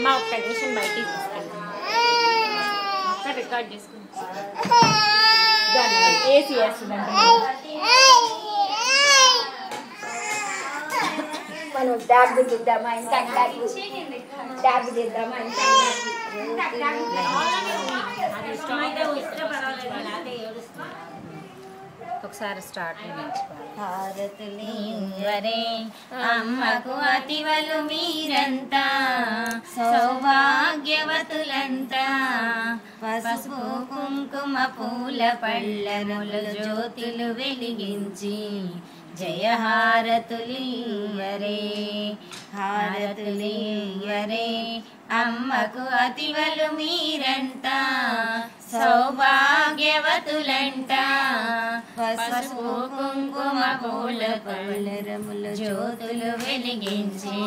అమ్మ ఒక్క నిమిషం బయటికి తీసుకెళ్తాను. ఒక్క రికార్డ్ చేసుకుంటాను. ఏసీ వేస్తుందండి. మనం డాబు దిద్దామా ఇంత డాబు దిద్దామా ఇంత ఒకసారి స్టార్ట్ హారతులీవరే అమ్మకు అతివలు మీరంతా సౌభాగ్యవతులంతా పసుపు కుంకుమ పూల పళ్ళములు జ్యోతులు వెలిగించి జయ హారతులీవరే హారతులీవరే అమ్మకు అతివలు మీరంతా సౌభాగ్యవతులంట పసుపు కుంకుమ పూల పళ్ళరములు జ్యోతులు వెలిగించి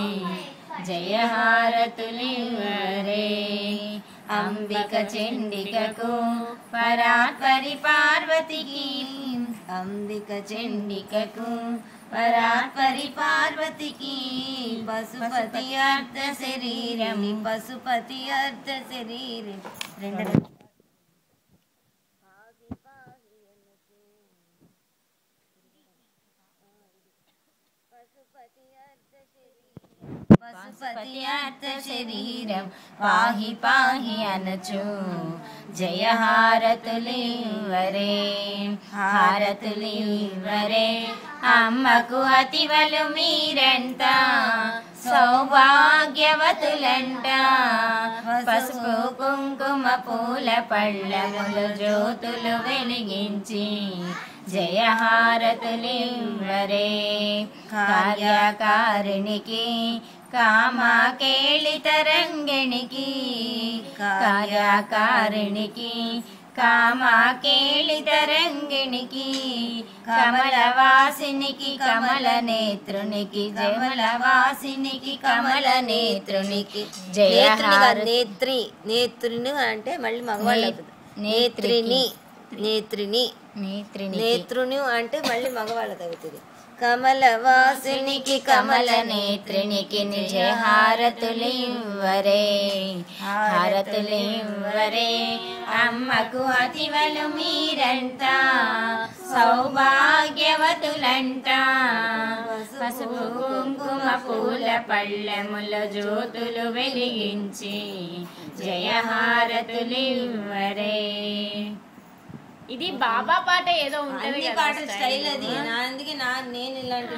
జయ హారతులివ్వరే అంబిక చండికకు పరాత్పరి పార్వతికి అంబిక చండికకు పరాత్పరి పార్వతికి పశుపతి అర్ధ శరీరం పశుపతి అర్ధ శరీరం పశుపతి అర్ధ శరీరం పాహి పాహి అనచు జయ హారతులివ్వరే హారతులివ్వరే అమ్మకు అతివలు మీరంతా సౌభాగ్యవతులంట పసుపు కుంకుమ పూల పళ్ళములు జ్యోతులు వెలిగించి జయ హారతులివ్వరే కార్యకారిణికి కామాకేళి తరంగిణికి కార్యకారిణికి కామాకేళి తరంగిణికి కమలవాసినికి కమల నేత్రునికి జమలవాసినికి కమల నేత్రునికి జయ నేత్రి నేత్రుని అంటే మళ్ళీ మగవాళ్ళు నేత్రిని నేత్రిని నేత్రిని నేత్రుని అంటే మళ్ళీ మగవాళ్ళది అవుతుంది కమలవాసినికి కమల నేత్రినికి నిజ హారతులివ్వరే హారతులివ్వరే అమ్మకు అతివలు మీరంతా సౌభాగ్యవతులంట పసుపు కుంకుమ పూల పళ్ళముల జ్యోతులు వెలిగించి జయ హారతులివ్వరే. ఇది బాబా పాట ఏదో ఉంటుంది పాట స్టైల్ అది అందుకే నేను ఇలాంటి